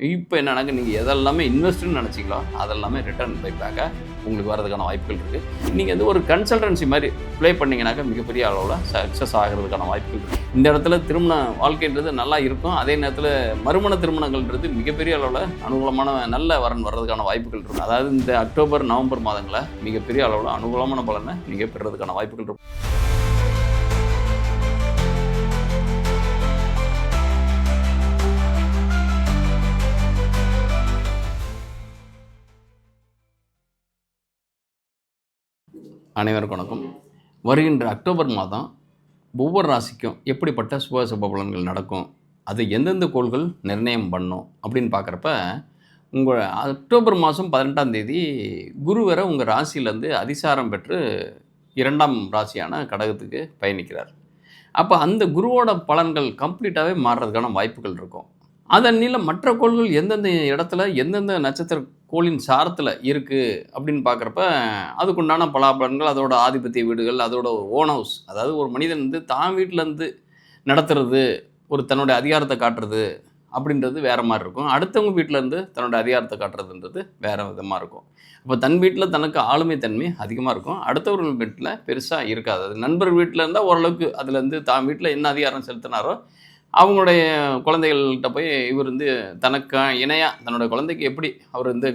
இப்போ என்னன்னாக்க நீங்கள் எதெல்லாமே இன்வெஸ்ட்னு நினச்சிங்களோ அதெல்லாமே ரிட்டர்ன் பைக்காக உங்களுக்கு வரதுக்கான வாய்ப்புகள் இருக்குது. நீங்கள் வந்து ஒரு கன்சல்டன்சி மாதிரி ப்ளே பண்ணிங்கனாக்கா மிகப்பெரிய அளவில் சக்ஸஸ் ஆகிறதுக்கான வாய்ப்புகள் இருக்குது. இந்த இடத்துல திருமண வாழ்க்கைன்றது நல்லா இருக்கும். அதே நேரத்தில் மறுமண திருமணங்கள்ன்றது மிகப்பெரிய அளவில் அனுகூலமான நல்ல வரன் வர்றதுக்கான வாய்ப்புகள் இருக்கும். அதாவது இந்த அக்டோபர் நவம்பர் மாதங்களில் மிகப்பெரிய அளவில் அனுகூலமான பலனை நீங்கள் பெறுறதுக்கான வாய்ப்புகள் இருக்கும். அனைவருக்கும் வணக்கம். வருகின்ற அக்டோபர் மாதம் ஒவ்வொரு ராசிக்கும் எப்படிப்பட்ட சுப பலன்கள் நடக்கும், அது எந்தெந்த கோள்கள் நிர்ணயம் பண்ணும் அப்படின்னு பார்க்குறப்ப, உங்கள் அக்டோபர் மாதம் 18ஆம் தேதி குரு வேற உங்கள் ராசியிலேருந்து அதிசாரம் பெற்று 2ஆம் ராசியான கடகத்துக்கு பயணிக்கிறார். அப்போ அந்த குருவோட பலன்கள் கம்ப்ளீட்டாகவே மாறுறதுக்கான வாய்ப்புகள் இருக்கும். அதன் நீளம் மற்ற கோள்கள் எந்தெந்த இடத்துல எந்தெந்த நட்சத்திர கோளின் சாரத்தில் இருக்குது அப்படின்னு பார்க்குறப்ப அதுக்குண்டான பலாபலன்கள், அதோட ஆதிபத்திய வீடுகள், அதோட ஓன் ஹவுஸ், அதாவது ஒரு மனிதன் வந்து தான் வீட்டிலேருந்து நடத்துறது, ஒரு தன்னுடைய அதிகாரத்தை காட்டுறது அப்படின்றது வேறு மாதிரி இருக்கும். அடுத்தவங்க வீட்டிலேருந்து தன்னோட அதிகாரத்தை காட்டுறதுன்றது வேறு விதமாக இருக்கும். அப்போ தன் வீட்டில் தனக்கு ஆளுமை தன்மை அதிகமாக இருக்கும், அடுத்தவர்கள் வீட்டில் பெருசாக இருக்காது. அது நண்பர் வீட்டில் இருந்தால் ஓரளவுக்கு அதுலேருந்து தான் வீட்டில் என்ன அதிகாரம் செலுத்தினாரோ அவங்களுடைய குழந்தைகள்கிட்ட போய் இவர் வந்து தனக்கு இணையாக தன்னுடைய குழந்தைக்கு எப்படி அவர் வந்து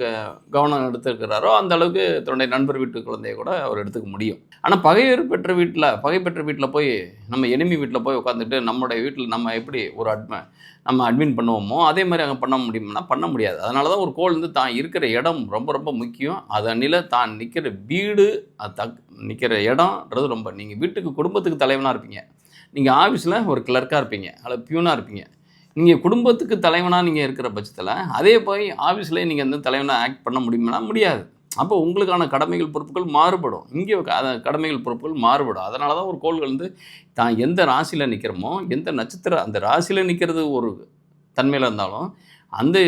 கவனம் எடுத்துருக்கிறாரோ அந்த அளவுக்கு தன்னுடைய நண்பர் வீட்டு குழந்தைய கூட அவர் எடுத்துக்க முடியும். ஆனால் பகை பெற்ற வீட்டில் போய் நம்ம எனிமி வீட்டில் போய் உட்காந்துட்டு நம்மளுடைய வீட்டில் நம்ம எப்படி ஒரு நம்ம அட்மின் பண்ணுவோமோ அதே மாதிரி அங்கே பண்ண முடியும்னா பண்ண முடியாது. அதனால தான் ஒரு கோள் வந்து தான் இருக்கிற இடம் ரொம்ப ரொம்ப முக்கியம். அதனில தான் நிற்கிற வீடு, நிற்கிற இடம்ன்றது ரொம்ப. நீங்கள் வீட்டுக்கு குடும்பத்துக்கு தலைவனாக இருப்பீங்க, நீங்கள் ஆஃபீஸில் ஒரு கிளர்க்காக இருப்பீங்க அல்லது பியூனாக இருப்பீங்க. நீங்கள் குடும்பத்துக்கு தலைவனாக நீங்கள் இருக்கிற பட்சத்தில் அதே போய் ஆஃபீஸ்லேயே நீங்கள் வந்து தலைவனாக ஆக்ட் பண்ண முடியுமானா முடியாது. அப்போ உங்களுக்கான கடமைகள் பொறுப்புகள் மாறுபடும். இங்கே கடமைகள் பொறுப்புகள் மாறுபடும். அதனால தான் ஒரு கோள்கள் வந்து தான் எந்த ராசியில் நிற்கிறோமோ, எந்த நட்சத்திரம் அந்த ராசியில் நிற்கிறது ஒரு தன்மையில் இருந்தாலும், அந்த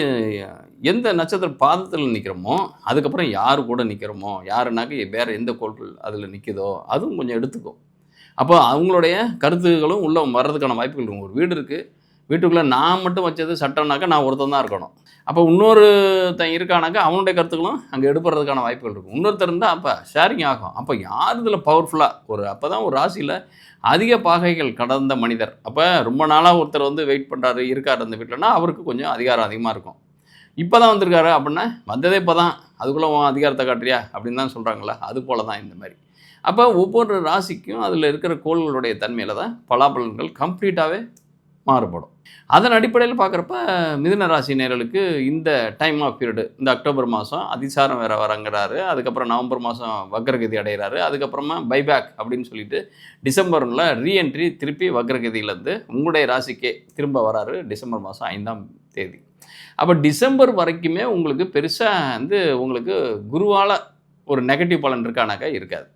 எந்த நட்சத்திர பாதத்தில் நிற்கிறோமோ அதுக்கப்புறம் யார் கூட நிற்கிறோமோ, யாருனாக்க வேறு எந்த கோள்கள் அதில் நிற்கிதோ அதுவும் கொஞ்சம் எடுத்துக்கும். அப்போ அவங்களுடைய கருத்துக்களும் உள்ளே வர்றதுக்கான வாய்ப்புகள் இருக்கும். ஒரு வீடு இருக்குது, வீட்டுக்குள்ளே நான் மட்டும் வச்சது சட்டம்னாக்கா நான் ஒருத்தன் தான் இருக்கணும். அப்போ இன்னொருத்தன் இருக்கானாக்கா அவனுடைய கருத்துக்களும் அங்கே எடுப்படுறதுக்கான வாய்ப்புகள் இருக்கும். இன்னொருத்தர் இருந்தால் அப்போ ஷேரிங் ஆகும். அப்போ யார் இதில் பவர்ஃபுல்லாக அப்போ தான் ஒரு ராசியில் அதிக பாகைகள் கடந்த மனிதர். அப்போ ரொம்ப நாளாக ஒருத்தர் வந்து வெயிட் பண்ணுறாரு இருக்கார் அந்த வீட்டிலனா அவருக்கு கொஞ்சம் அதிகாரம் அதிகமாக இருக்கும். இப்போ தான் வந்திருக்காரு அப்படின்னா வந்ததே இப்போ தான், அதுக்குள்ளே அதிகாரத்தை காட்டுறியா அப்படின்னு தான் சொல்கிறாங்களா, அது போல தான் இந்த மாதிரி. அப்போ ஒவ்வொரு ராசிக்கும் அதில் இருக்கிற கோள்களுடைய தன்மையில் தான் பலாபலன்கள் கம்ப்ளீட்டாகவே மாறுபடும். அதன் அடிப்படையில் பார்க்குறப்ப மிதுன ராசி நேயர்களுக்கு இந்த டைம் ஆஃப் பீரியடு, இந்த அக்டோபர் மாதம் அதிசாரம் வேறு வரங்கிறாரு, அதுக்கப்புறம் நவம்பர் மாதம் வக்ரகதி அடைகிறாரு, அதுக்கப்புறமா பைபேக் அப்படின்னு சொல்லிட்டு டிசம்பரில் ரீஎன்ட்ரி திருப்பி வக்ரகதியிலேருந்து உங்களுடைய ராசிக்கே திரும்ப வராரு டிசம்பர் மாதம் 5ஆம் தேதி. அப்போ டிசம்பர் வரைக்குமே உங்களுக்கு பெருசாக வந்து உங்களுக்கு குருவால் ஒரு நெகட்டிவ் பலன் இருக்கானாக்கா இருக்காது.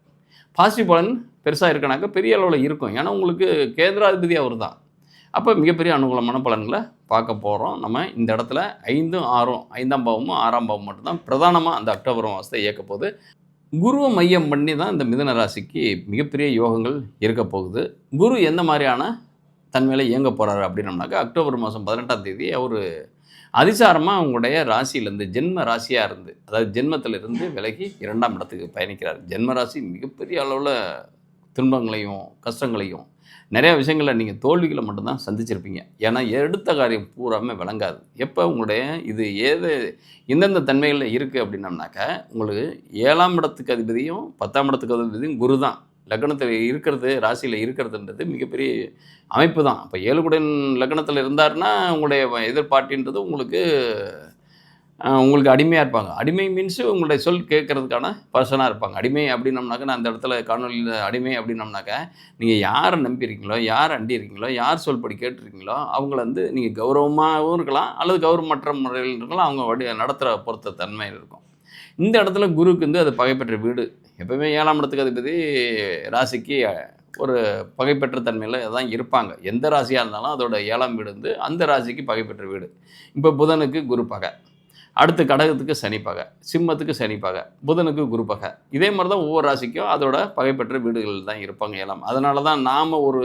பாசிட்டிவ் பலன் பெருசாக இருக்கனாக்கா பெரிய அளவில் இருக்கும். ஏன்னா உங்களுக்கு கேந்திராதிபதி அவர் தான். அப்போ மிகப்பெரிய அனுகூலமான பலன்களை பார்க்க போகிறோம். நம்ம இந்த இடத்துல 5ம் 6ம் 5ஆம் பாவமும் 6ஆம் பாவம் மட்டும்தான் பிரதானமாக அந்த அக்டோபர் மாதத்தை இயக்க போகுது. குருவை மையம் பண்ணி தான் இந்த மிதுன ராசிக்கு மிகப்பெரிய யோகங்கள் இருக்க போகுது. குரு எந்த மாதிரியான தன்மையில் இயங்க போகிறாரு அப்படின்னோம்னாக்கா அக்டோபர் மாதம் 18ஆம் தேதி அவர் அதிசாரமாக அவங்களுடைய ராசியிலேருந்து ஜென்ம ராசியாக இருந்து, அதாவது ஜென்மத்திலிருந்து விலகி 2ஆம் இடத்துக்கு பயணிக்கிறார். ஜென்ம ராசி மிகப்பெரிய அளவில் துன்பங்களையும் கஷ்டங்களையும் நிறையா விஷயங்களில் நீங்கள் தோல்விகளை மட்டும்தான் சந்திச்சிருப்பீங்க. ஏன்னா எடுத்த காரியம் பூராமே விளங்காது. எப்போ உங்களுடைய இது எந்தெந்த தன்மைகளில் இருக்குது அப்படின்னம்னாக்கா உங்களுக்கு 7ஆம் இடத்துக்கு அதிபதியும் 10ஆம் இடத்துக்கு அதிபதியும் குரு தான். லக்னத்தில் இருக்கிறது, ராசியில் இருக்கிறதுன்றது மிகப்பெரிய அமைப்பு தான். இப்போ 7 குடன் லக்னத்தில் இருந்தாருன்னா உங்களுடைய எதிர்பார்ட்டின்றது உங்களுக்கு அடிமையாக இருப்பாங்க. அடிமை மீன்ஸு உங்களுடைய சொல் கேட்குறதுக்கான பர்சனாக இருப்பாங்க. அடிமை அப்படின்னம்னாக்கா நான் அந்த இடத்துல காணொலியில் அடிமை அப்படின்னம்னாக்கா நீங்கள் யாரை நம்பியிருக்கீங்களோ, யார் அண்டி இருக்கீங்களோ, யார் சொல்படி கேட்டிருக்கீங்களோ அவங்கள வந்து நீங்கள் கௌரவமாகவும் இருக்கலாம் அல்லது கௌரவமற்ற முறையில் இருக்கலாம். அவங்க நடத்துகிற பொறுத்த தன்மையில் இருக்கும். இந்த இடத்துல குருக்கு வந்து அது பகைப்பெற்ற வீடு. எப்போவுமே 7ஆம் இடத்துக்கு அதிபதி ராசிக்கு ஒரு பகைப்பெற்ற தன்மையில் தான் இருப்பாங்க. எந்த ராசியாக இருந்தாலும் அதோட 7ஆம் வீடு வந்து அந்த ராசிக்கு பகைப்பெற்ற வீடு. இப்போ புதனுக்கு குரு பகை, அடுத்து கடகத்துக்கு சனி பகை, சிம்மத்துக்கு சனி பகை, புதனுக்கு குரு பகை. இதே மாதிரி தான் ஒவ்வொரு ராசிக்கும் அதோட பகைப்பெற்ற வீடுகள் தான் இருப்பாங்க 7ஆம். அதனால தான் நாம் ஒரு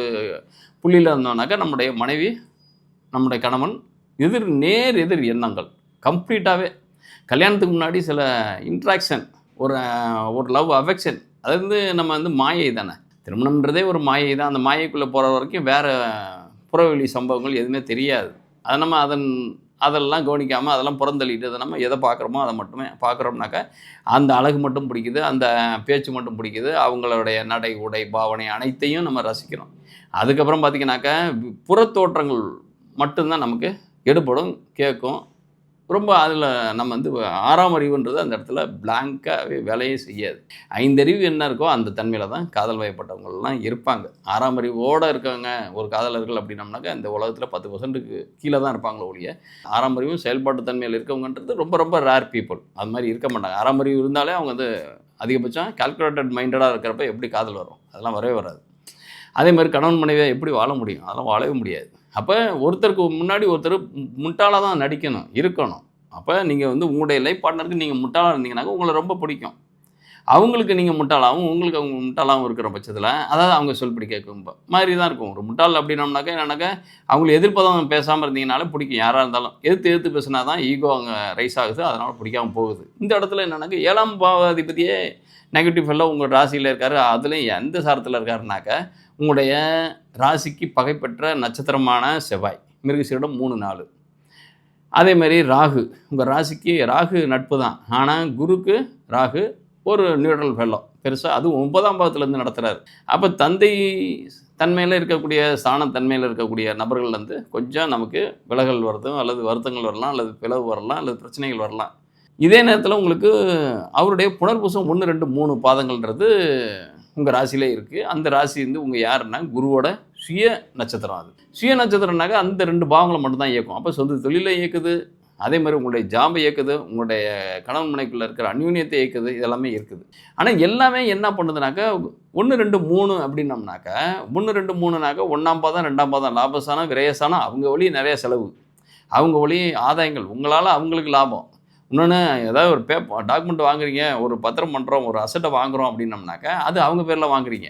புள்ளியில் இருந்தோம்னாக்கா நம்முடைய மனைவி, நம்முடைய கணவன் எதிர் எண்ணங்கள் கம்ப்ளீட்டாகவே. கல்யாணத்துக்கு முன்னாடி சில இன்ட்ராக்ஷன், ஒரு ஒரு லவ் அஃபெக்ஷன், அது வந்து நம்ம வந்து மாயை தானே. திருமணம்ன்றதே ஒரு மாயை தான். அந்த மாயைக்குள்ளே போகிற வரைக்கும் வேறு புறவெளி சம்பவங்கள் எதுவுமே தெரியாது. அதை நம்ம அதெல்லாம் கவனிக்காமல் அதெல்லாம் புறந்தள்ளிட்டு அதை நம்ம எதை பார்க்குறோமோ அதை மட்டுமே பார்க்குறோம்னாக்கா, அந்த அழகு மட்டும் பிடிக்குது, அந்த பேச்சு மட்டும் பிடிக்குது, அவங்களுடைய நடை, உடை, பாவனை அனைத்தையும் நம்ம ரசிக்கிறோம். அதுக்கப்புறம் பார்த்திங்கனாக்கா, புறத்தோற்றங்கள் மட்டும்தான் நமக்கு எடுபடும், கேட்கும். ரொம்ப அதில் நம்ம வந்து 6ஆம் அறிவுன்றது அந்த இடத்துல பிளாங்காகவே வேலையே செய்யாது. 5 அறிவு என்ன இருக்கோ அந்த தன்மையில் தான் காதல் வயப்பட்டவங்கள்லாம் இருப்பாங்க. 6ஆம் அறிவோடு இருக்காங்க ஒரு காதலர்கள் அப்படின்னம்னாக்கா, இந்த உலகத்தில் 10%க்கு கீழே தான் இருப்பாங்களோ ஒழிய, 6ஆம் அறிவும் செயல்பாட்டு தன்மையில் இருக்கவங்கன்றது ரொம்ப ரொம்ப ரேர் பீப்புள். அது மாதிரி இருக்க மாட்டாங்க. 6ஆம் அறிவு இருந்தாலே அவங்க வந்து அதிகபட்சம் கால்குலேட்டட் மைண்டடாக இருக்கிறப்ப எப்படி காதல் வரும்? அதெல்லாம் வரவே வராது. அதே மாதிரி கணவன் மனைவியாக எப்படி வாழ முடியும்? அதெல்லாம் வாழவே முடியாது. அப்போ ஒருத்தருக்கு முன்னாடி ஒருத்தர் முட்டாளாக தான் நடிக்கணும், இருக்கணும். அப்போ நீங்கள் வந்து உங்களுடைய லைஃப் பார்ட்னருக்கு நீங்கள் முட்டாளாக இருந்தீங்கன்னாக்கா உங்களை ரொம்ப பிடிக்கும். அவங்களுக்கு நீங்கள் முட்டாளாகவும் உங்களுக்கு அவங்க முட்டாளாகவும் இருக்கிற பட்சத்தில், அதாவது அவங்க சொல்படி கேட்கும் மாதிரி தான் இருக்கும். ஒரு முட்டாள் அப்படின்னோம்னாக்கா என்னன்னாக்கா, அவங்களை எதிர்ப்பதம் பேசாமல் இருந்தீங்கனாலே பிடிக்கும். யாராக இருந்தாலும் எதிர்த்து பேசினா தான் ஈகோ அங்கே ரைஸ் ஆகுது, அதனால் பிடிக்காமல் போகுது. இந்த இடத்துல என்னன்னாக்கா, 7ஆம் பாவாதிபதியே நெகட்டிவ் ஃபெல்லோ உங்கள் ராசியில் இருக்கார். அதுலேயும் எந்த சாரத்தில் இருக்காருனாக்கா, உங்களுடைய ராசிக்கு பகைப்பெற்ற நட்சத்திரமான செவ்வாய், மிருகசீரிடம் 3, 4. அதேமாதிரி ராகு, உங்கள் ராசிக்கு ராகு நட்பு தான். ஆனால் குருக்கு ராகு ஒரு நியூட்ரல் ஃபெல்லோ பெருசாக, அதுவும் 9ஆம் பாவத்துலேருந்து நடத்துகிறார். அப்போ தந்தை தன்மையில் இருக்கக்கூடிய ஸ்தான தன்மையில் இருக்கக்கூடிய நபர்கள்லேருந்து கொஞ்சம் நமக்கு விலகல் வருதும், அல்லது வருத்தங்கள் வரலாம், அல்லது பிளவு வரலாம், அல்லது பிரச்சனைகள் வரலாம். இதே நேரத்தில் உங்களுக்கு அவருடைய புனர்பூசம் 1, 2, 3 பாதங்கள்ன்றது உங்கள் ராசியிலே இருக்குது. அந்த ராசி வந்து உங்கள் யாருன்னா குருவோட சுய நட்சத்திரம். அது சுய நட்சத்திரம்னாக்கா அந்த 2 பாவங்களை மட்டும்தான் இயக்கும். அப்போ சொந்த தொழிலை இயக்குது, அதே மாதிரி உங்களுடைய ஜாபை இயக்குது, உங்களுடைய கணவன் மனைக்குள்ளே இருக்கிற அந்யூன்யத்தை இயக்குது, இதெல்லாமே இருக்குது. ஆனால் எல்லாமே என்ன பண்ணுதுனாக்கா 1, 2, 3 அப்படின்னம்னாக்கா 1, 2, 3னாக்கா 1ஆம் பாதம், 2ஆம் பாதம் லாபஸ்தானம், விரயஸ்தானம், அவங்க வழி நிறைய செலவு, அவங்க வழி ஆதாயங்கள், உங்களால் அவங்களுக்கு லாபம். இன்னொன்று, ஏதாவது ஒரு டாக்குமெண்ட் வாங்குறீங்க, ஒரு பத்திரம் பண்ணுறோம், ஒரு அசட்டை வாங்குகிறோம் அப்படின்னம்னாக்கா அது அவங்க பேரில் வாங்குறீங்க.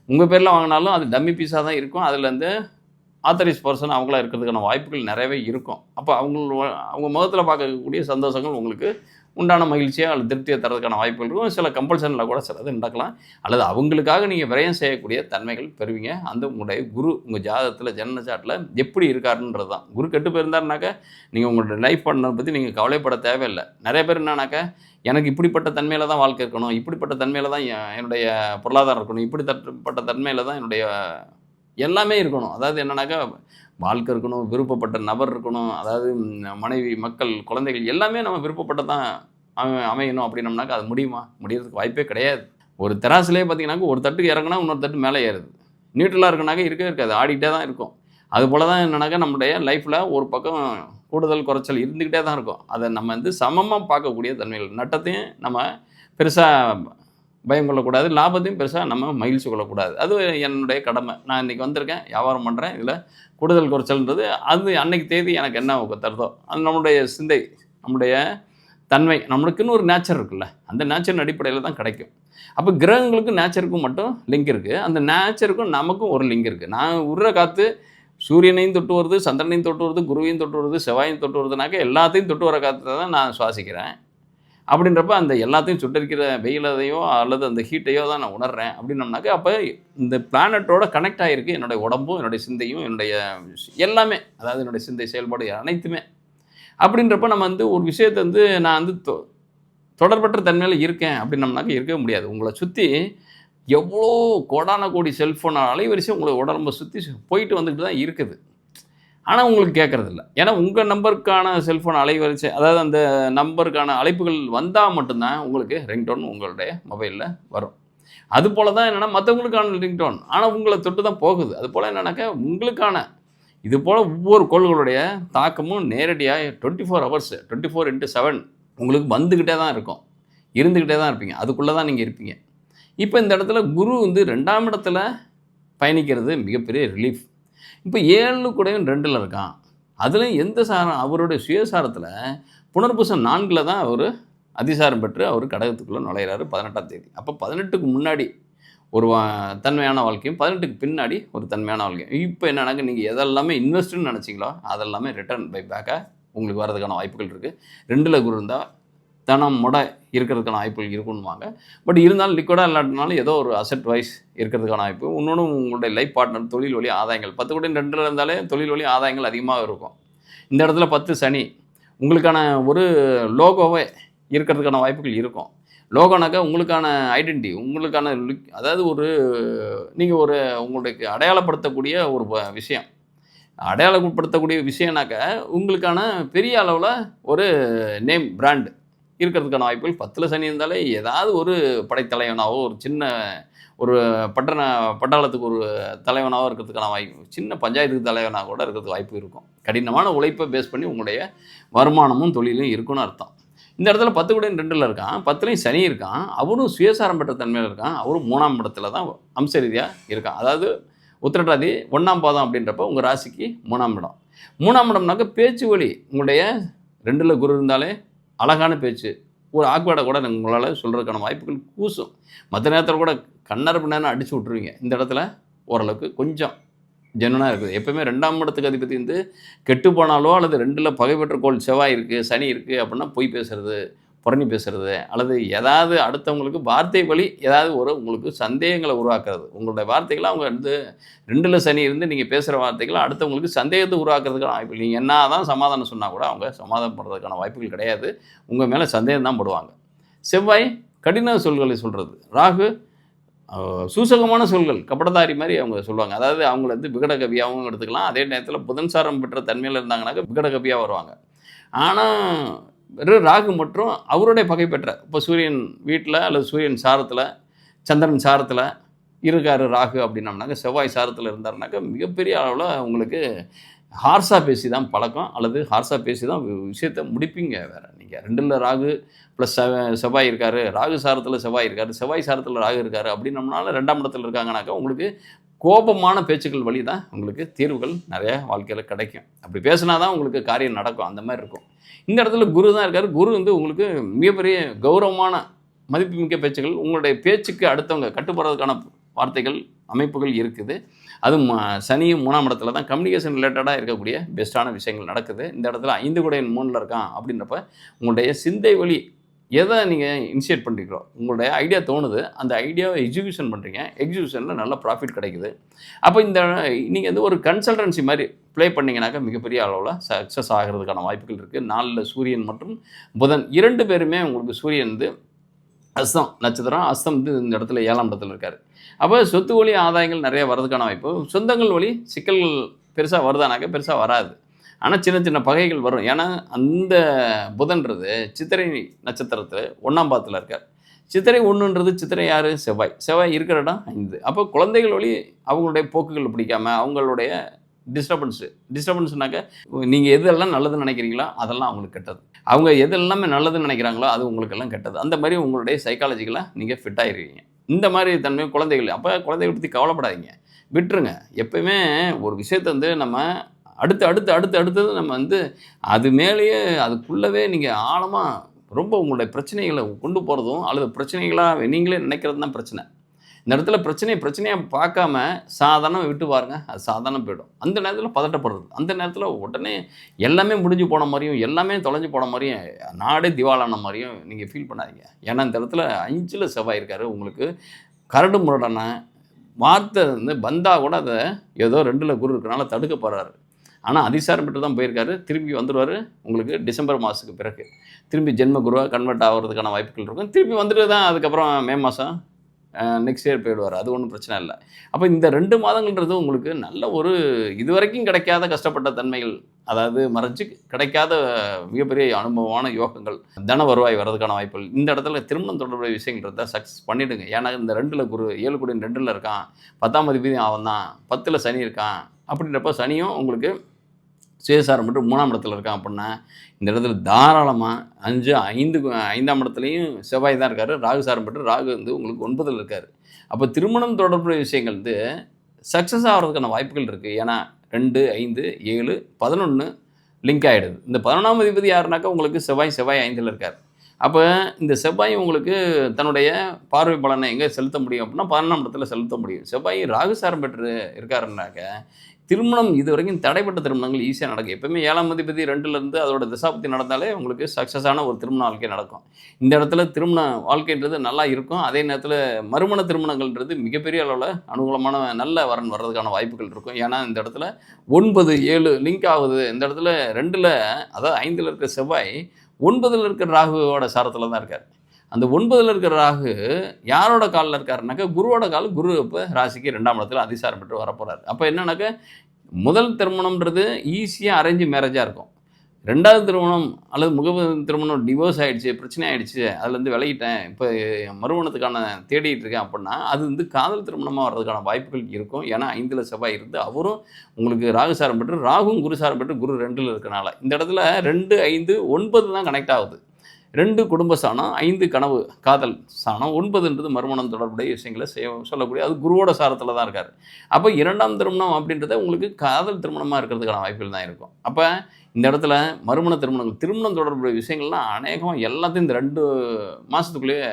உங்கள் பேரில் வாங்கினாலும் அது டம்மி பீஸாக தான் இருக்கும். அதுலேருந்து ஆத்தரைஸ் பர்சன் அவங்களா இருக்கிறதுக்கான வாய்ப்புகள் நிறையவே இருக்கும். அப்போ அவங்க முகத்தில் பார்க்கக்கூடிய சந்தோஷங்கள் உங்களுக்கு உண்டான மகிழ்ச்சியாக அல்லது திருப்தியை தரதுக்கான வாய்ப்புகள் இருக்கும். சில கம்பல்சனில் கூட சிலது நடக்கலாம். அல்லது அவங்களுக்காக நீங்கள் விரயம் செய்யக்கூடிய தன்மைகள் பெறுவீங்க. அந்த உங்களுடைய குரு உங்கள் ஜாதகத்தில் ஜனன சாட்டில் எப்படி இருக்காருன்றது தான். குரு கெட்டு போயிருந்தாருனாக்கா நீங்கள் உங்களுடைய லைஃப் பார்ட்னர் பற்றி நீங்கள் கவலைப்பட தேவையில்லை. நிறைய பேர் என்னன்னாக்கா, எனக்கு இப்படிப்பட்ட தன்மையில் தான் வாழ்க்கை இருக்கணும், இப்படிப்பட்ட தன்மையில் தான் என்னுடைய பொருளாதாரம் இருக்கணும், இப்படிப்பட்ட தன்மையில் தான் என்னுடைய எல்லாமே இருக்கணும். அதாவது என்னன்னாக்கா, வாழ்க்கை இருக்கணும், விருப்பப்பட்ட நபர் இருக்கணும், அதாவது மனைவி, மக்கள், குழந்தைகள் எல்லாமே நம்ம விருப்பப்பட்டதான் அமையணும் அப்படின்னம்னாக்கா அது முடியுமா? முடியறதுக்கு வாய்ப்பே கிடையாது. ஒரு தெராசிலே பார்த்தீங்கன்னாக்கா ஒரு தட்டுக்கு இறங்கினா இன்னொரு தட்டு மேலே ஏறுது. நியூட்ரலாக இருக்குனாக்கா இருக்கவே இருக்காது, ஆடிக்கிட்டே தான் இருக்கும். அதுபோல் தான் என்னன்னாக்கா நம்முடைய லைஃப்பில் ஒரு பக்கம் கூடுதல் குறைச்சல் இருந்துக்கிட்டே தான் இருக்கும். அதை நம்ம வந்து சமமாக பார்க்கக்கூடிய தன்மைகள். நட்டத்தையும் நம்ம பெருசாக பயம் கொள்ளக்கூடாது, லாபத்தையும் பெருசாக நம்ம மகிழ்ச்சி கொள்ளக்கூடாது. அது என்னுடைய கடமை. நான் இன்றைக்கி வந்திருக்கேன், வியாபாரம் பண்ணுறேன், இதில் கூடுதல் குறைச்சல்ன்றது அது அன்னைக்கு தேதி எனக்கு என்ன தருதோ, அது நம்முடைய சிந்தை, நம்முடைய தன்மை, நம்மளுக்குன்னு ஒரு நேச்சர் இருக்குல்ல, அந்த நேச்சரின் அடிப்படையில் தான் கிடைக்கும். அப்போ கிரகங்களுக்கும் நேச்சருக்கும் மட்டும் லிங்க் இருக்குது, அந்த நேச்சருக்கும் நமக்கும் ஒரு லிங்க் இருக்குது. நான் விடுற காற்று சூரியனையும் தொட்டு வருது, சந்திரனையும் தொட்டு வருது, குருவையும் தொட்டு வருது, செவ்வாயும் தொட்டு வருதுனாக்கா எல்லாத்தையும் தொட்டு வர காற்றை தான் நான் சுவாசிக்கிறேன். அப்படின்றப்ப அந்த எல்லாத்தையும் சுட்டரிக்கிற வெயிலையோ அல்லது அந்த ஹீட்டையோ தான் நான் உணர்றேன் அப்படின்னம்னாக்கா, அப்போ இந்த பிளானட்டோட கனெக்ட் ஆகிருக்கு என்னுடைய உடம்பும், என்னுடைய சிந்தையும், என்னுடைய எல்லாமே, அதாவது என்னுடைய சிந்தை செயல்பாடு அனைத்துமே. அப்படின்றப்ப நம்ம வந்து ஒரு விஷயத்தை வந்து நான் வந்து தொடர்பற்ற தன்மையில் இருக்கேன் அப்படின்னம்னாக்கா இருக்கவே முடியாது. உங்களை சுற்றி எவ்வளோ கோடான கோடி செல்ஃபோன் அலைவரிசை உங்களை உடம்பை சுற்றி போயிட்டு வந்துக்கிட்டு தான் இருக்குது. ஆனால் உங்களுக்கு கேட்குறதில்ல. ஏன்னா உங்கள் நம்பருக்கான செல்ஃபோன் அலைவரிசை, அதாவது அந்த நம்பருக்கான அழைப்புகள் வந்தால் மட்டும்தான் உங்களுக்கு ரிங்டோன் உங்களுடைய மொபைலில் வரும். அதுபோல் தான் என்னென்னா மற்றவங்களுக்கான ரிங்டோன், ஆனால் உங்களை தொட்டு தான் போகுது. அதுபோல் என்னென்னாக்கா உங்களுக்கான இது போல் ஒவ்வொரு கோள்களுடைய தாக்கமும் நேரடியாக 24 ஹவர்ஸ் 24x7 உங்களுக்கு வந்துக்கிட்டே தான் இருக்கும், இருந்துக்கிட்டே தான் இருப்பீங்க. அதுக்குள்ளே தான் நீங்கள் இருப்பீங்க. இப்போ இந்த இடத்துல குரு வந்து 2ஆம் இடத்துல பயணிக்கிறது மிகப்பெரிய ரிலீஃப். இப்போ 7 கூடயும் 2ல் இருக்கான். அதில் எந்த சாரம், அவருடைய சுயசாரத்தில் புனர்பூசம் 4ல் தான் அவர் அதிசாரம் பெற்று அவர் கடகத்துக்குள்ளே நுழையிறாரு 18ஆம் தேதி. அப்போ 18க்கு முன்னாடி ஒரு தன்மையான வாழ்க்கையும், 18க்கு பின்னாடி ஒரு தன்மையான வாழ்க்கையும். இப்போ என்னன்னாக்க, நீங்கள் எதெல்லாமே இன்வெஸ்ட்னு நினச்சிங்களோ அதெல்லாமே ரிட்டர்ன் பை பேக்காக உங்களுக்கு வர்றதுக்கான வாய்ப்புகள் இருக்குது. 2ல் குரு இருந்தால் தனம் முட இருக்கிறதுக்கான வாய்ப்புகள் இருக்குன்னுவாங்க. பட் இருந்தாலும் லிக்விடாக இல்லாட்டினாலும் ஏதோ ஒரு அசெட் வைஸ் இருக்கிறதுக்கான வாய்ப்பு. இன்னொன்று உங்களுடைய லைஃப் பார்ட்னர் தொழில் வழி ஆதாயங்கள் 10 கூட 2ல் இருந்தாலே தொழில் வழி ஆதாயங்கள் அதிகமாக இருக்கும். இந்த இடத்துல 10 சனி உங்களுக்கான ஒரு லோகோவே இருக்கிறதுக்கான வாய்ப்புகள் இருக்கும். லோகோனாக்கா உங்களுக்கான ஐடென்டிட்டி உங்களுக்கான அதாவது ஒரு நீங்கள் ஒரு உங்களுக்கு அடையாளப்படுத்தக்கூடிய ஒரு விஷயம். அடையாளப்படுத்தக்கூடிய விஷயம்னாக்கா உங்களுக்கான பெரிய அளவில் ஒரு நேம் பிராண்டு இருக்கிறதுக்கான வாய்ப்புகள் 10ல் சனி இருந்தாலே ஏதாவது ஒரு படைத்தலைவனாவோ ஒரு சின்ன ஒரு பட்டாளத்துக்கு ஒரு தலைவனாவோ இருக்கிறதுக்கான வாய்ப்பு, சின்ன பஞ்சாயத்துக்கு தலைவனாக கூட இருக்கிறதுக்கு வாய்ப்பு இருக்கும். கடினமான உழைப்பை பேஸ் பண்ணி உங்களுடைய வருமானமும் தொழிலும் இருக்குன்னு அர்த்தம். இந்த இடத்துல 10 கூட 2ல் இருக்கான், 10லையும் சனி இருக்கான், அவரும் சுயசாரம் பெற்ற தன்மையில் இருக்கான், அவரும் 3ஆம் இடத்துல தான் அம்ச ரீதியாக இருக்கான். அதாவது உத்திரட்டாதி 1ஆம் பாதம் அப்படின்றப்ப உங்கள் ராசிக்கு 3ஆம் இடம். 3ஆம் இடம்னாக்க பேச்சு வழி உங்களுடைய 2ல் குரு இருந்தாலே அழகான பேச்சு, ஒரு ஆக்வேர்டை கூட உங்களால் சொல்கிறதுக்கான வாய்ப்புகள் கூசும். மற்ற நேரத்தில் கூட கண்ணறு பின்னான்னு அடித்து விட்ருவீங்க. இந்த இடத்துல ஓரளவுக்கு கொஞ்சம் ஜென்வனாக இருக்குது. எப்போயுமே 2ஆம் இடத்துக்கு அதிபதி வந்து கெட்டு போனாலோ அல்லது 2ல் பகை பெற்ற கோள் செவ்வாய் இருக்குது சனி இருக்குது அப்படின்னா பொய் பேசுகிறது, புரணி பேசுகிறது, அல்லது ஏதாவது அடுத்தவங்களுக்கு வார்த்தை வழி ஏதாவது ஒரு உங்களுக்கு சந்தேகங்களை உருவாக்குறது. உங்களுடைய வார்த்தைகளை அவங்க வந்து 2ல் சனி இருந்து நீங்கள் பேசுகிற வார்த்தைகளை அடுத்தவங்களுக்கு சந்தேகத்தை உருவாக்குறதுக்கான வாய்ப்பு. நீங்கள் என்ன தான் சமாதானம் சொன்னால் கூட அவங்க சமாதானம் பண்ணுறதுக்கான வாய்ப்புகள் கிடையாது. உங்கள் மேலே சந்தேகம் தான் படுவாங்க. செவ்வாய் கடின சொல்களை சொல்கிறது. ராகு சூசகமான சொல்கள் கபடதாரி மாதிரி அவங்க சொல்லுவாங்க. அதாவது அவங்கள வந்து விகடகவியாகவும் எடுத்துக்கலாம். அதே நேரத்தில் புதன் சாரம் பெற்ற தன்மையில் இருந்தாங்கனாக்கா விகடகவியாக வருவாங்க. ஆனால் வெறும் ராகு மற்றும் அவருடைய பகை பெற்ற இப்போ சூரியன் வீட்டில் அல்லது சூரியன் சாரத்தில் சந்திரன் சாரத்தில் இருக்கார் ராகு அப்படின்னம்னாக்க செவ்வாய் சாரத்தில் இருந்தாருனாக்கா மிகப்பெரிய அளவில் உங்களுக்கு ஹார்ஸாக பேசி தான் பழக்கம், அல்லது ஹார்ஸாக பேசி தான் விஷயத்தை முடிப்பீங்க. வேறு நீங்கள் 2ல் ராகு ப்ளஸ் செவ்வாய் இருக்கார், ராகு சாரத்தில் செவ்வாய் இருக்கார், செவ்வாய் சாரத்தில் ராகு இருக்கார் அப்படின்னம்னால 2ஆம் இடத்துல இருக்காங்கனாக்கா உங்களுக்கு கோபமான பேச்சுக்கள் வழி தான் உங்களுக்கு தீர்வுகள் நிறையா வாழ்க்கையில் கிடைக்கும். அப்படி பேசினா தான் உங்களுக்கு காரியம் நடக்கும். அந்த மாதிரி இருக்கும். இந்த இடத்துல குரு தான் இருக்கார். குரு வந்து உங்களுக்கு மிகப்பெரிய கௌரவமான மதிப்புமிக்க பேச்சுகள், உங்களுடைய பேச்சுக்கு அடுத்தவங்க கட்டுப்படுறதுக்கான வார்த்தைகள் அமைப்புகள் இருக்குது. அதுவும் சனியும் 3ஆம் இடத்துல தான் கம்யூனிகேஷன் ரிலேட்டடாக இருக்கக்கூடிய பெஸ்ட்டான விஷயங்கள் நடக்குது. இந்த இடத்துல 5 கூட 3ல் இருக்கான் அப்படின்றப்ப உங்களுடைய சிந்தை வழி எதை நீங்கள் இனிஷியேட் பண்ணுறீங்களோ உங்களுடைய ஐடியா தோணுது, அந்த ஐடியாவை எக்ஸிக்யூஷன் பண்ணுறீங்க, எக்ஸிக்யூஷனில் நல்ல ப்ராஃபிட் கிடைக்குது. அப்போ இந்த நீங்கள் வந்து ஒரு கன்சல்டன்சி மாதிரி ப்ளே பண்ணிங்கனாக்கா மிகப்பெரிய அளவில் சக்ஸஸ் ஆகிறதுக்கான வாய்ப்புகள் இருக்குது. 4ல் சூரியன் மற்றும் புதன் 2 பேருமே உங்களுக்கு சூரியன் வந்து அஸ்தம் நட்சத்திரம், அஸ்தம் வந்து இந்த இடத்துல 7ஆம் இடத்துல இருக்கார். அப்போ சொத்து வழி ஆதாயங்கள் நிறைய வர்றதுக்கான வாய்ப்பு, சொந்தங்கள் வழி சிக்கல்கள் பெருசாக வருதானாக்கா பெருசாக வராது. ஆனால் சின்ன சின்ன பகைகள் வரும். ஏன்னா அந்த புதன்றது சித்திரை நட்சத்திரத்தில் 1ஆம் பாதத்தில் இருக்கார். சித்திரை 1ன்றது சித்திரை யார்? செவ்வாய். செவ்வாய் இருக்கிற இடம் 5. அப்போ குழந்தைகள் வழி அவங்களுடைய போக்குகள் பிடிக்காமல் அவங்களுடைய டிஸ்டர்பன்ஸ்னாக்க நீங்கள் எதெல்லாம் நல்லதுன்னு நினைக்கிறீங்களோ அதெல்லாம் அவங்களுக்கு கெட்டது, அவங்க எதெல்லாமே நல்லதுன்னு நினைக்கிறாங்களோ அது உங்களுக்கெல்லாம் கெட்டது. அந்த மாதிரி உங்களுடைய சைக்காலஜிக்கலாக நீங்கள் ஃபிட் ஆகிருக்கீங்க. இந்த மாதிரி தன்மை குழந்தைகள். அப்போ குழந்தைகளை பற்றி கவலைப்படாதீங்க, விட்டுருங்க. எப்போயுமே ஒரு விஷயத்தை வந்து நம்ம அடுத்தது நம்ம வந்து அது மேலேயே அதுக்குள்ளவே நீங்கள் ஆழமாக ரொம்ப உங்களுடைய பிரச்சனைகளை கொண்டு போகிறதும் அல்லது பிரச்சனைகளாக நீங்களே நினைக்கிறது தான் பிரச்சனை. இந்த இடத்துல பிரச்சனையாக பார்க்காம சாதாரணமாக விட்டு பாருங்கள், அது சாதாரணம் போயிடும். அந்த நேரத்தில் பதட்டப்படுறது, அந்த நேரத்தில் உடனே எல்லாமே முடிஞ்சு போன மாதிரியும் எல்லாமே தொலைஞ்சு போன மாதிரியும் நாடே திவாலான மாதிரியும் நீங்கள் ஃபீல் பண்ணாதீங்க. ஏன்னா இந்த இடத்துல 5ல் செவ்வாய் இருக்கார். உங்களுக்கு கரடு முரடான வார்த்தை வந்து வந்தால் கூட அதை ஏதோ 2ல் குரு இருக்கிறனால தடுக்க போகிறாரு. ஆனால் அதிசாரம் பெற்று தான் போயிருக்காரு. திரும்பி வந்துடுவார் உங்களுக்கு டிசம்பர் மாதத்துக்கு பிறகு. திரும்பி ஜென்ம குருவாக கன்வெர்ட் ஆகிறதுக்கான வாய்ப்புகள் இருக்கும். திரும்பி வந்துட்டு தான் அதுக்கப்புறம் மே மாதம் நெக்ஸ்ட் இயர் போயிடுவார். அது ஒன்றும் பிரச்சனை இல்லை. அப்போ இந்த 2 மாதங்கள்ன்றது உங்களுக்கு நல்ல ஒரு இதுவரைக்கும் கிடைக்காத கஷ்டப்பட்ட தன்மைகள், அதாவது மறைஞ்சு கிடைக்காத மிகப்பெரிய அனுபவமான யோகங்கள், தன வருவாய் வர்றதுக்கான வாய்ப்புகள். இந்த இடத்துல திருமணம் தொடர்புடைய விஷயங்கள் இருந்தால் சக்ஸஸ் பண்ணிவிடுங்க. ஏன்னா இந்த 2ல் குரு 7 கூட 2ல் இருக்கான், 10ஆம் அதிபதி அவன் தான், 10ல் சனி இருக்கான். அப்படின்றப்ப சனியும் உங்களுக்கு சுயசாரம் மட்டும் 3ஆம் இடத்துல இருக்கான். அப்படின்னா இந்த இடத்துல தாராளமாக 5ஆம் இடத்துலையும் செவ்வாய் தான் இருக்கார். ராகு சாரம் பெற்று ராகு வந்து உங்களுக்கு 9ல் இருக்கார். அப்போ திருமணம் தொடர்புடைய விஷயங்கள் வந்து சக்ஸஸ் ஆகிறதுக்கான வாய்ப்புகள் இருக்குது. ஏன்னா 2, 5, 7, 11 லிங்க் ஆகிடுது. இந்த 11ஆம் அதிபதி யாருனாக்கா உங்களுக்கு செவ்வாய் 5ல் இருக்கார். அப்போ இந்த செவ்வாய் உங்களுக்கு தன்னுடைய பார்வை பலனை எங்கே செலுத்த முடியும் அப்படின்னா 11ஆம் இடத்துல செலுத்த முடியும். செவ்வாய் ராகு சாரம் பெற்று இருக்காருன்னாக்க திருமணம் இது வரைக்கும் தடைப்பட்ட திருமணங்கள் ஈஸியாக நடக்கும். எப்பவுமே 7ஆம் அதிபதி 2லேருந்து அதோட திசாபுத்தி நடந்தாலே உங்களுக்கு சக்ஸஸான ஒரு திருமண வாழ்க்கை நடக்கும். இந்த இடத்துல திருமண வாழ்க்கைன்றது நல்லா இருக்கும். அதே நேரத்தில மறுமண திருமணங்கள்ன்றது மிகப்பெரிய அளவுல அனுகூலமான நல்ல வரன் வர்றதுக்கான வாய்ப்புகள் இருக்கும். ஏன்னா இந்த இடத்துல 9, 7 லிங்க் ஆகுது. இந்த இடத்துல 2ல அதாவது 5ல இருக்கிற செவ்வாய் 9ல இருக்கிற ராகுவோட சாரத்தில தான் இருக்கார். அந்த 9ல இருக்கிற ராகு யாரோட கால்ல இருக்காருனாக்கா, குருவோட கால். குரு இப்ப ராசிக்கு 2ஆம் இடத்துல அதிசாரம் பெற்று வரப்போறாரு. அப்ப என்னன்னாக்கா, முதல் திருமணம்ன்றது ஈஸியா அரேஞ்ச் மேரேஜா இருக்கும். 2வது திருமணம் அல்லது திருமணம் டிவோர்ஸ் ஆயிடுச்சு, பிரச்சனை ஆயிடுச்சு, அதுலேருந்து விலகிட்டேன், இப்போ மறுமணத்துக்கான தேடிட்டு இருக்கேன் அப்படின்னா, அது வந்து காதல் திருமணமா வர்றதுக்கான வாய்ப்புகள் இருக்கும். ஏன்னா 5ல செவ்வாய் இருந்து அவரும் உங்களுக்கு ராகு சாரம் பெற்று, ராகுவும் குரு சாரம் பெற்று குரு 2ல இருக்கனால. இந்த இடத்துல 2, 5, 9 தான் கனெக்ட் ஆகுது. 2 குடும்ப சாணம், 5 கனவு காதல் சாணம், 9ன்றது மறுமணம் தொடர்புடைய விஷயங்களை சொல்லக்கூடிய அது குருவோட சாரத்தில் தான் இருக்கார். அப்போ 2ஆம் திருமணம் அப்படின்றத உங்களுக்கு காதல் திருமணமாக இருக்கிறதுக்கான வாய்ப்புகள் தான் இருக்கும். அப்போ இந்த இடத்துல மறுமண திருமணங்கள், திருமணம் தொடர்புடைய விஷயங்கள்லாம் அநேகமாக எல்லாத்தையும் இந்த 2 மாதத்துக்குள்ளேயே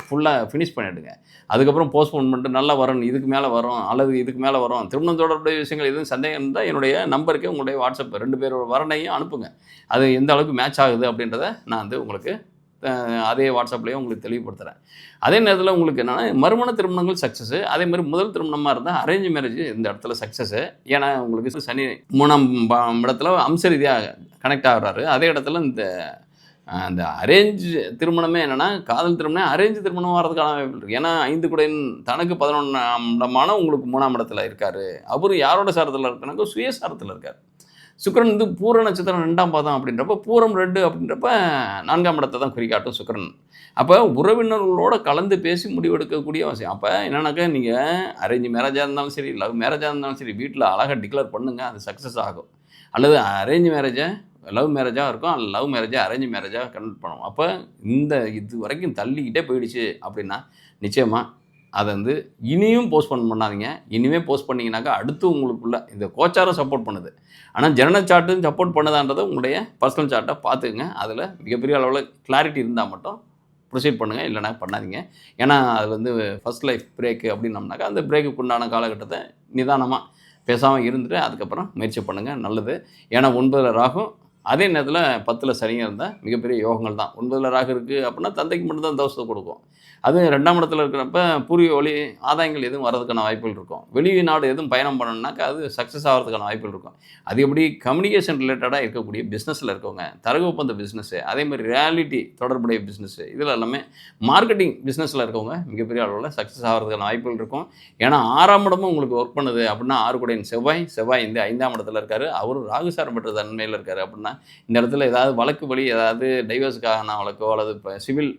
ஃபுல்லாக ஃபினிஷ் பண்ணிவிடுங்க. அதுக்கப்புறம் போஸ்ட்போன் பண்ணிட்டு நல்லா வரும், இதுக்கு மேலே வரும் அல்லது இதுக்கு மேலே வரும். திருமணம் தொடர்புடைய விஷயங்கள் எதுவும் சந்தேகம் இருந்தால் என்னுடைய நம்பருக்கு உங்களுடைய வாட்ஸ்அப் 2 பேரோட வரணையும் அனுப்புங்க. அது எந்த அளவுக்கு மேட்ச் ஆகுது அப்படின்றத நான் வந்து உங்களுக்கு அதே வாட்ஸ்அப்லேயே உங்களுக்கு தெளிவுபடுத்துகிறேன். அதே நேரத்தில் உங்களுக்கு என்னென்னா மறுமண திருமணங்கள் சக்ஸஸ்ஸு. அதே மாதிரி முதல் திருமணமாக இருந்தால் அரேஞ்ச் மேரேஜ் இந்த இடத்துல சக்ஸஸ்ஸு. ஏன்னா உங்களுக்கு சனி 3ஆம் இடத்துல அம்ச ரீதியாக கனெக்ட் ஆகுறாரு. அதே இடத்துல அந்த அரேஞ்ச் திருமணமே என்னென்னா காதல் திருமணம் அரேஞ்ச் திருமணம் வர்றதுக்கான வாய்ப்பு இருக்குது. ஏன்னா 5 குடையின் தனக்கு 11ஆம் இடமான உங்களுக்கு 3ஆம் இடத்துல இருக்கார். அவர் யாரோட சாரத்தில் இருக்குனாக்கா சுயசாரத்தில் இருக்கார். சுக்கிரன் வந்து பூர நட்சத்திரம் 2ஆம் பாதம் அப்படின்றப்ப பூரம் 2 அப்படின்றப்ப 4ஆம் இடத்தை தான் குறிக்காட்டும் சுக்கிரன். அப்போ உறவினர்களோட கலந்து பேசி முடிவெடுக்கக்கூடிய அவசியம். அப்போ என்னன்னாக்கா நீங்கள் அரேஞ்ச் மேரேஜாக இருந்தாலும் சரி, லவ் மேரேஜாக இருந்தாலும் சரி, வீட்டில் அழகாக டிக்ளேர் பண்ணுங்கள், அது சக்ஸஸ் ஆகும். அல்லது அரேஞ்ச் மேரேஜை லவ் மேரேஜாக இருக்கும், அல்ல லவ் மேரேஜை அரேஞ்ச் மேரேஜாக கன்வெர்ட் பண்ணுவோம். அப்போ இது வரைக்கும் தள்ளிக்கிட்டே போயிடுச்சு அப்படின்னா நிச்சயமாக அதை வந்து இனியும் போஸ்ட்போன் பண்ணாதீங்க. இனிமேல் போஸ்ட் பண்ணிங்கனாக்கா அடுத்து உங்களுக்குள்ள இந்த கோச்சாரம் சப்போர்ட் பண்ணுது. ஆனால் ஜனன சார்ட்டும் சப்போர்ட் பண்ணுதான்றதை உங்களுடைய பர்சனல் சார்ட்டை பார்த்துக்குங்க. அதில் மிகப்பெரிய அளவில் கிளாரிட்டி இருந்தால் மட்டும் ப்ரொசீட் பண்ணுங்கள், இல்லைனா பண்ணாதீங்க. ஏன்னா அது வந்து ஃபர்ஸ்ட் லைஃப் பிரேக்கு அப்படின்னம்னாக்கா அந்த பிரேக்குக்கு உண்டான காலகட்டத்தை நிதானமாக பேசாமல் இருந்துட்டு அதுக்கப்புறம் முயற்சி பண்ணுங்கள், நல்லது. ஏன்னா 9ல் ராகும், அதே நேரத்தில் 10ல் சனியாக இருந்தால் மிகப்பெரிய யோகங்கள் தான். 9ல் ராகு இருக்குது அப்படின்னா தந்தைக்கு மட்டும்தான் தோஷத்தை கொடுக்கும். அது 2ஆம் இடத்துல இருக்கிறப்ப பூர்வீக வழி ஆதாயங்கள் எதுவும் வர்றதுக்கான வாய்ப்புகள் இருக்கும். வெளிநாடு எதுவும் பயணம் பண்ணணுன்னாக்கா அது சக்ஸஸ் ஆகிறதுக்கான வாய்ப்புகள் இருக்கும். அது எப்படி கம்யூனிகேஷன் ரிலேட்டடாக இருக்கக்கூடிய பிஸ்னஸில் இருக்கவங்க, தரகு ஒப்பந்த பிஸ்னஸ்ஸு, அதே மாதிரி ரியாலிட்டி தொடர்புடைய பிஸ்னஸ்ஸு, இதில் எல்லாமே மார்க்கெட்டிங் பிஸ்னஸில் இருக்கவங்க மிகப்பெரிய அளவில் சக்ஸஸ் ஆகிறதுக்கான வாய்ப்புகள் இருக்கும். ஏன்னா 6ஆம் இடமும் உங்களுக்கு ஒர்க் பண்ணுது அப்படின்னா 6 குடையின் செவ்வாய் இந்த 5ஆம் இடத்துல இருக்கார். அவரும் ராகுசாரம் பெற்ற தன்மையில் இருக்கார். அப்படின்னா இந்த இடத்துல ஏதாவது வழக்கு வழி, ஏதாவது டைவர்ஸுக்கான வழக்கோ அல்லது இப்போ சிவில்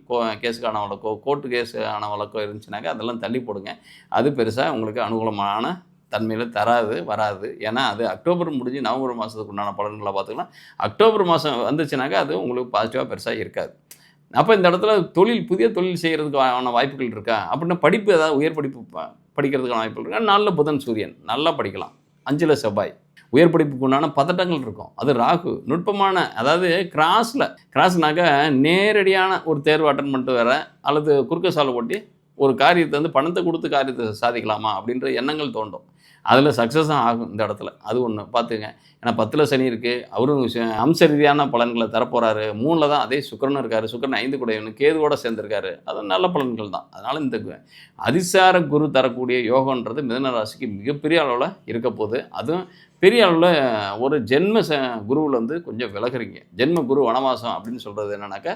கேஸுக்கான வழக்கோ, கோர்ட்டு கேஸான வழக்கோ இருந்துச்சுனாக்கா அதெல்லாம் தள்ளி போடுங்க. அது பெருசாக உங்களுக்கு அனுகூலமான தன்மையில் வராது. ஏன்னா அது அக்டோபர் முடிஞ்சு நவம்பர் மாதத்துக்கு உண்டான பலன்களை பார்த்துக்கலாம். அக்டோபர் மாதம் வந்துச்சுனாக்கா அது உங்களுக்கு பாசிட்டிவாக பெருசாக இருக்காது. அப்போ இந்த இடத்துல புதிய தொழில் செய்கிறதுக்கான வாய்ப்புகள் இருக்கா அப்படின்னா படிப்பு, ஏதாவது உயர் படிப்பு படிக்கிறதுக்கான வாய்ப்புகள் இருக்கா. 4ல் புதன் சூரியன் நல்லா படிக்கலாம். 5ல் செவ்வாய் உயர் படிப்புக்கு உண்டான பதட்டங்கள் இருக்கும். அது ராகு நுட்பமான, அதாவது கிராஸ்னாக்கா நேரடியான ஒரு தேர்வு அட்டன் பண்ணிட்டு வர அல்லது குறுக்க சாலை ஓட்டி ஒரு காரியத்தை வந்து பணத்தை கொடுத்து காரியத்தை சாதிக்கலாமா அப்படின்ற எண்ணங்கள் தோண்டும். அதில் சக்ஸஸும் ஆகும் இந்த இடத்துல. அது ஒன்று பார்த்துங்க. ஏன்னா 10ல் சனி இருக்குது, அவரும் அம்ச ரீதியான பலன்களை தரப்போகிறாரு. 3ல் தான் அதே சுக்கிரனும் இருக்கார். சுக்கிரன் 5 குடையவனு கேதுவோடு சேர்ந்துருக்காரு. அது நல்ல பலன்கள் தான். அதனால் இந்த அதிசார குரு தரக்கூடிய யோகன்றது மிதுன ராசிக்கு மிகப்பெரிய அளவில் இருக்க போகுது. அதுவும் பெரிய அளவில் ஒரு ஜென்ம குருவில் வந்து கொஞ்சம் விலகுறீங்க. ஜென்ம குரு வனவாசம் அப்படின்னு சொல்கிறது என்னன்னாக்கா,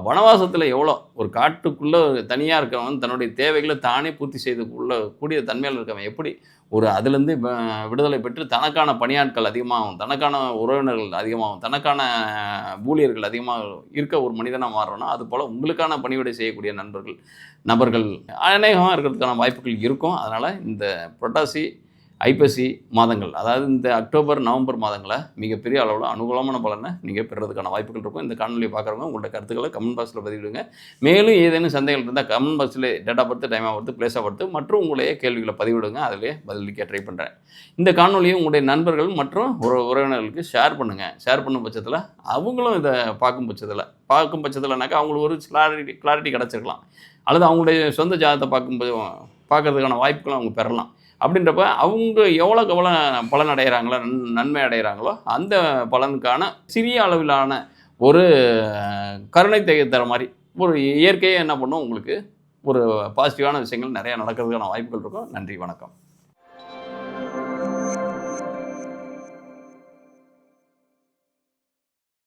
வனவாசத்தில் எவ்வளோ ஒரு காட்டுக்குள்ளே தனியாக இருக்கவன் தன்னுடைய தேவைகளை தானே பூர்த்தி செய்து கூடிய தன்மையில் இருக்கவன் எப்படி ஒரு அதுலேருந்து விடுதலை பெற்று தனக்கான பணியாட்கள் அதிகமாகும், தனக்கான உறவினர்கள் அதிகமாகும், தனக்கான ஊழியர்கள் அதிகமாக இருக்க ஒரு மனிதனாக மாறுறோன்னா, அது போல் உங்களுக்கான பணிவிடை செய்யக்கூடிய நபர்கள் அநேகமாக இருக்கிறதுக்கான வாய்ப்புகள் இருக்கும். அதனால் இந்த புரட்டாசி ஐப்பசி மாதங்கள், அதாவது இந்த அக்டோபர் நவம்பர் மாதங்களை மிகப்பெரிய அளவில் அனுகூலமான பலனை நீங்கள் பெறுறதுக்கான வாய்ப்புகள் இருக்கும். இந்த காணொலியை பார்க்குறவங்க உங்களோட கருத்துக்களை கமெண்ட் பாக்ஸில் பதிவிடுங்க. மேலும் ஏதேனும் சந்தேகங்கள் இருந்தால் கமெண்ட் பாக்ஸில் date of birth, time of birth, place of birth மற்றும் உங்களுடைய கேள்விகளை பதிவிடுங்க. அதிலே பதிலளிக்க ட்ரை பண்ணுறேன். இந்த காணொலியை உங்களுடைய நண்பர்கள் மற்றும் உறவினர்களுக்கு ஷேர் பண்ணுங்கள். ஷேர் பண்ணும் பட்சத்தில் அவங்களும் இதை பார்க்கும் பட்சத்தில்னாக்கா அவங்களுக்கு ஒரு கிளாரிட்டி கிடச்சிருக்கலாம். அல்லது அவங்களுடைய சொந்த ஜாதகத்தை பார்க்குறதுக்கான வாய்ப்புகளும் அவங்க பெறலாம். அப்படின்றப்ப அவங்க எவ்வளோக்கு எவ்வளோ பலன் அடைகிறாங்களோ, நன்மை அடைகிறாங்களோ, அந்த பலனுக்கான சிறிய அளவிலான ஒரு கருணை தர மாதிரி ஒரு இயற்கையே என்ன பண்ணும், உங்களுக்கு ஒரு பாசிட்டிவான விஷயங்கள் நிறையா நடக்கிறதுக்கான வாய்ப்புகள் இருக்கும். நன்றி, வணக்கம்.